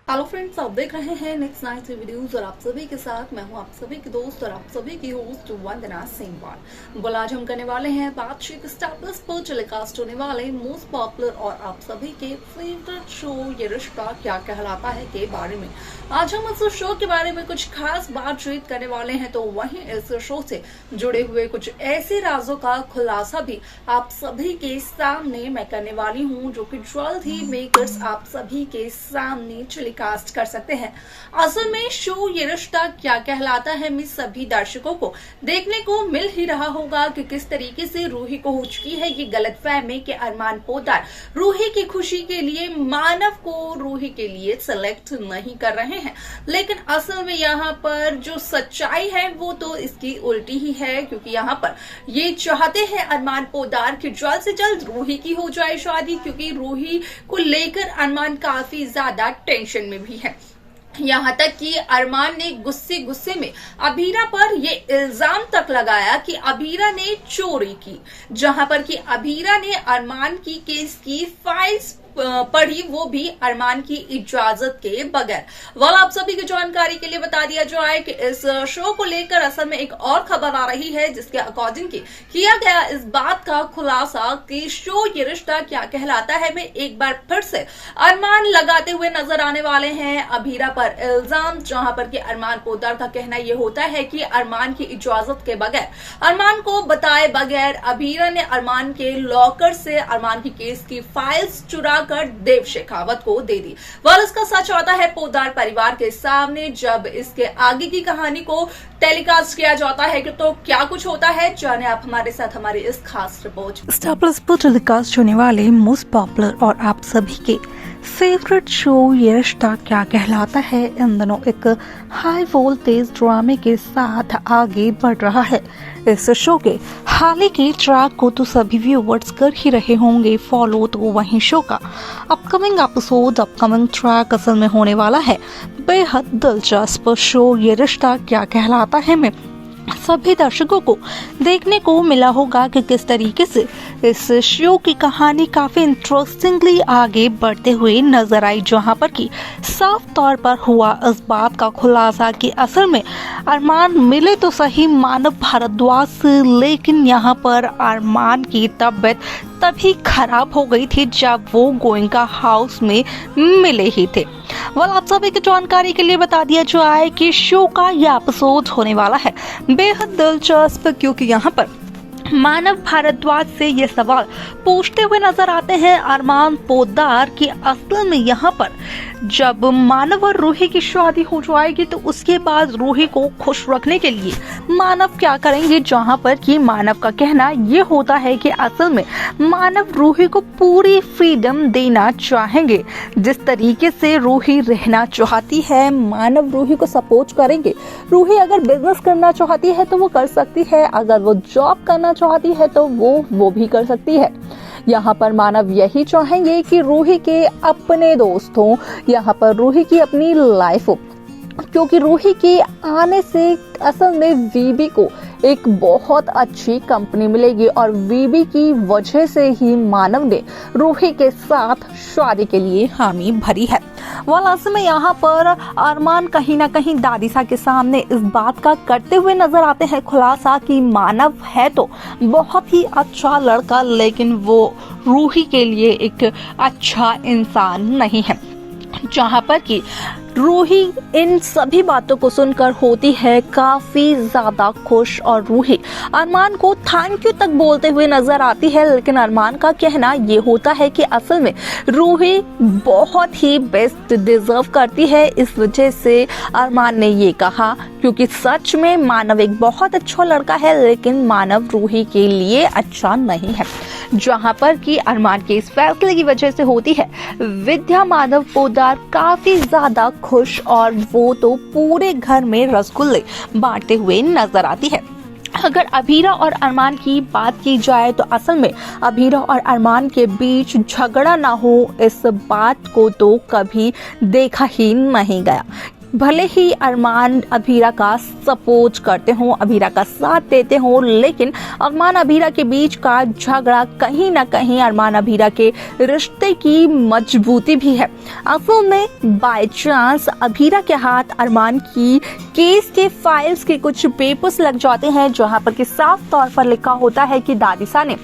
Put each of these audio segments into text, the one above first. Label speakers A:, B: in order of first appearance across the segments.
A: Hello friends, आप देख रहे हैं नेक्स्ट नाइट वीडियोस और आप सभी के साथ मैं हूं आप सभी की दोस्त और आप सभी की होस्ट वंदना सिंह। बोला आज हम करने वाले हैं बातचीत स्टार प्लस पर टेलीकास्ट होने वाले मोस्ट पॉपुलर और आप सभी के फेवरेट शो ये रिश्ता क्या कहलाता है के बारे में। आज हम इस शो के बारे में कुछ खास बातचीत करने वाले हैं, तो वहीं इस शो से जुड़े हुए कुछ ऐसे राजों का खुलासा भी आप सभी के सामने मैं करने वाली हूँ, जो कि जल्द ही मेकर्स आप सभी के सामने टेलीकास्ट कर सकते हैं। असल में शो ये रिश्ता क्या कहलाता है में सभी दर्शकों को देखने को मिल ही रहा होगा कि किस तरीके से रूही को हो चुकी है ये गलतफहमी कि अरमान पोद्दार रूही की खुशी के लिए मानव को रूही के लिए सिलेक्ट नहीं कर रहे हैं, लेकिन असल में यहाँ पर जो सच्चाई है वो तो इसकी उल्टी ही है, क्योंकि यहाँ पर ये चाहते हैं अरमान पोद्दार कि जल्द से जल्द रूही की हो जाए शादी, क्योंकि रूही को लेकर अरमान काफी ज्यादा टेंशन में भी है। यहाँ तक कि अरमान ने गुस्से में अबीरा पर ये इल्जाम तक लगाया कि अबीरा ने चोरी की, जहां पर कि अबीरा ने अरमान की केस की फाइल्स पढ़ी, वो भी अरमान की इजाजत के बगैर। वाल आप सभी की जानकारी के लिए बता दिया जाए कि इस शो को लेकर असल में एक और खबर आ रही है, जिसके अकॉर्डिंग किया गया इस बात का खुलासा कि शो ये रिश्ता क्या कहलाता है में एक बार फिर से अरमान लगाते हुए नजर आने वाले हैं अबीरा पर इल्जाम, जहां पर कि अरमान पोद्दार का कहना यह होता है कि अरमान की इजाजत के बगैर, अरमान को बताए बगैर अबीरा ने अरमान के लॉकर से अरमान की केस की फाइल्स चुरा कर देव शेखावत को दे दी। वह इसका सच आता है पोद्दार परिवार के सामने जब इसके आगे की कहानी को टेलीकास्ट किया जाता है कि तो क्या कुछ होता है, जाने आप हमारे साथ हमारी इस खास रिपोर्ट।
B: स्टार प्लस पर टेलीकास्ट होने वाले मोस्ट पॉपुलर और आप सभी के फेवरेट शो ये रिश्ता क्या कहलाता है इन दिनों एक हाई वोल्टेज ड्रामे के साथ आगे बढ़ रहा है। इस शो के हाल ही के ट्रैक को तो सभी व्यूवर्स कर ही रहे होंगे फॉलो, तो वहीं शो का अपकमिंग एपिसोड अपकमिंग ट्रैक असल में होने वाला है बेहद दिलचस्प शो ये रिश्ता क्या कहलाता है में सभी दर्शकों को देखने को मिला होगा कि किस तरीके से इस शो की कहानी काफी इंटरेस्टिंगली आगे बढ़ते हुए नजर आई, जहां पर कि साफ तौर पर हुआ इस बात का खुलासा कि असल में अरमान मिले तो सही मानव भारद्वाज से, लेकिन यहाँ पर अरमान की तबीयत तभी खराब हो गई थी जब वो गोयनका हाउस में मिले ही थे। वाल आप सभी की जानकारी के लिए बता दिया जाए कि शो का यह एपिसोड होने वाला है बेहद दिलचस्प, क्योंकि यहाँ पर मानव भारद्वाज से ये सवाल पूछते हुए नजर आते हैं अरमान पोद्दार कि असल में यहाँ पर जब मानव और रूही की शादी हो जाएगी तो उसके बाद रूही को खुश रखने के लिए मानव क्या करेंगे, जहाँ पर कि मानव का कहना ये होता है कि असल में मानव रूही को पूरी फ्रीडम देना चाहेंगे। जिस तरीके से रूही रहना चाहती है मानव रूही को सपोर्ट करेंगे। रूही अगर बिजनेस करना चाहती है तो वो कर सकती है, अगर वो जॉब करना चाहती है तो वो भी कर सकती है। यहाँ पर मानव यही चाहेंगे कि रूही के अपने दोस्त हों, यहाँ पर रूही की अपनी लाइफ हो, क्योंकि रूही के आने से असल में वीबी को एक बहुत अच्छी कंपनी मिलेगी और वीबी की वजह से ही मानव ने रूही के साथ शादी के लिए हामी भरी है। वाल में यहाँ पर अरमान कहीं ना कहीं दादीसा के सामने इस बात का करते हुए नजर आते हैं खुलासा कि मानव है तो बहुत ही अच्छा लड़का, लेकिन वो रूही के लिए एक अच्छा इंसान नहीं है, जहाँ पर कि रूही इन सभी बातों को सुनकर होती है काफी ज्यादा खुश और रूही अरमान को थैंक यू तक बोलते हुए नजर आती है। लेकिन अरमान का कहना ये होता है कि असल में रूही बहुत ही बेस्ट डिजर्व करती है, इस वजह से अरमान ने ये कहा, क्योंकि सच में मानव एक बहुत अच्छा लड़का है लेकिन मानव रूही के लिए अच्छा नहीं है। जहां पर कि अरमान के इस फैसले की वजह से होती है विद्या मानव पोद्दार काफी ज्यादा खुश और वो तो पूरे घर में रसगुल्ले बांटते हुए नजर आती है। अगर अबीरा और अरमान की बात की जाए तो असल में अबीरा और अरमान के बीच झगड़ा ना हो इस बात को तो कभी देखा ही नहीं गया। भले ही अरमान अभीरा का सपोर्ट करते हों, अभीरा का साथ देते हों, लेकिन अरमान अभीरा के बीच का झगड़ा कहीं ना कहीं अरमान अभीरा के रिश्ते की मजबूती भी है। असल में बाय चांस अभीरा के हाथ अरमान की केस के फाइल्स के कुछ पेपर्स लग जाते हैं, जहां पर कि साफ तौर पर लिखा होता है कि दादिसा ने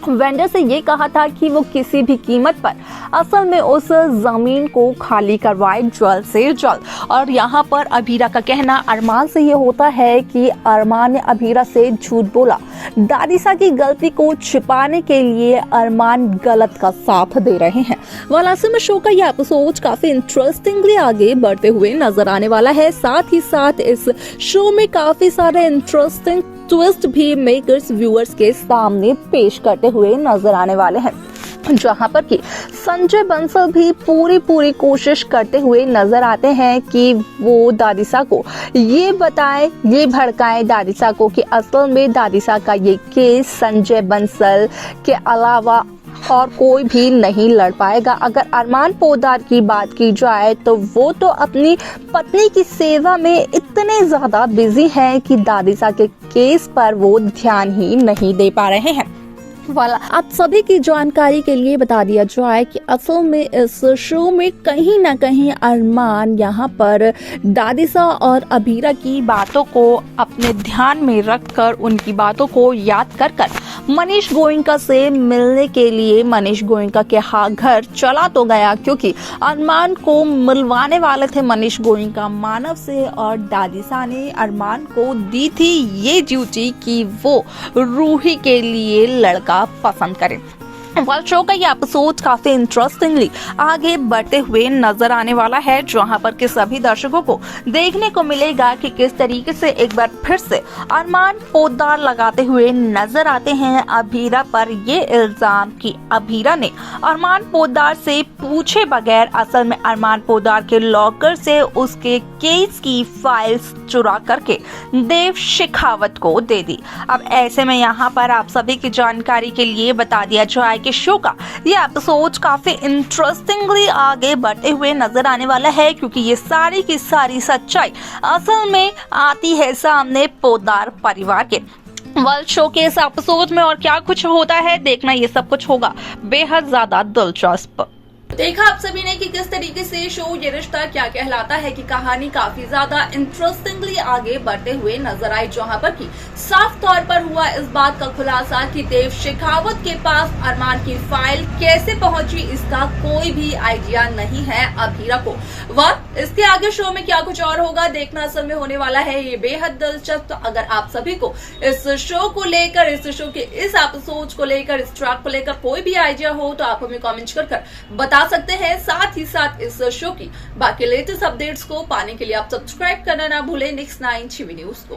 B: वेंडर से ये कहा था कि वो किसी भी कीमत पर असल में उस जमीन को खाली करवाए जल्द से जल्द। और यहाँ पर अभीरा का कहना अरमान से ये होता है कि अरमान ने अभीरा से झूठ बोला। दादिसा की गलती को छिपाने के लिए अरमान गलत का साथ दे रहे हैं। वालासी में शो का ये एपिसोड काफी इंटरेस्टिंगली आगे बढ़ते हुए नजर आने वाला है। साथ ही साथ इस शो में काफी सारे इंटरेस्टिंग ट्विस्ट भी मेकर्स व्यूअर्स के सामने पेश करते हुए नजर आने वाले हैं, जहां पर कि संजय बंसल भी पूरी कोशिश करते हुए नजर आते हैं कि वो दादिसा को ये बताएं, ये भड़काएं दादिसा को कि असल में दादिसा का ये केस संजय बंसल के अलावा और कोई भी नहीं लड़ पाएगा। अगर अरमान पोद्दार की बात की जाए तो वो तो अपनी पत्नी की सेवा में इतने ज्यादा बिजी हैं कि दादिसा के केस पर वो ध्यान ही नहीं दे पा रहे हैं। वाला आप सभी की जानकारी के लिए बता दिया जाए कि असल में इस शो में कहीं ना कहीं अरमान यहाँ पर दादिसा और अभीरा की बातों को अपने ध्यान में रखकर उनकी बातों को याद कर मनीष गोयनका से मिलने के लिए मनीष गोयनका के घर चला तो गया, क्योंकि अरमान को मिलवाने वाले थे मनीष गोयनका मानव से, और दादिसा ने अरमान को दी थी ये ड्यूटी कि वो रूही के लिए लड़का पसंद करें। शो का ये एपिसोड काफी इंटरेस्टिंगली आगे बढ़ते हुए नजर आने वाला है, जहां पर के सभी दर्शकों को देखने को मिलेगा कि किस तरीके से एक बार फिर से अरमान पोद्दार लगाते हुए नजर आते हैं अभीरा पर ये इल्जाम कि अभीरा ने अरमान पोद्दार से पूछे बगैर असल में अरमान पोद्दार के लॉकर से उसके केस की फाइल्स चुरा करके देव शेखावत को दे दी। अब ऐसे में यहाँ पर आप सभी की जानकारी के लिए बता दिया जाए कि शो का ये एपिसोड काफी इंटरेस्टिंगली आगे बढ़ते हुए नजर आने वाला है, क्योंकि ये सारी की सारी सच्चाई असल में आती है सामने पोद्दार परिवार के। शो के इस एपिसोड में और क्या कुछ होता है देखना, ये सब कुछ होगा बेहद ज्यादा दिलचस्प।
A: देखा आप सभी ने कि किस तरीके से शो ये रिश्ता क्या कहलाता है की कहानी काफी ज्यादा इंटरेस्टिंगली आगे बढ़ते हुए नजर आई, जहां पर कि साफ तौर पर हुआ इस बात का खुलासा कि देव शेखावत के पास अरमान की फाइल कैसे पहुंची इसका कोई भी आइडिया नहीं है अभीरा को। वह इसके आगे शो में क्या कुछ और होगा देखना असल में होने वाला है ये बेहद दिलचस्प। अगर आप सभी को इस शो को लेकर, इस शो के इस एपिसोड को लेकर, इस ट्रैक को लेकर कोई भी आइडिया हो तो आप हमें कमेंट कर बता सकते हैं। साथ ही साथ इस शो की बाकी लेटेस्ट अपडेट्स को पाने के लिए आप सब्सक्राइब करना ना भूलें नेक्स्ट 9 टीवी न्यूज को।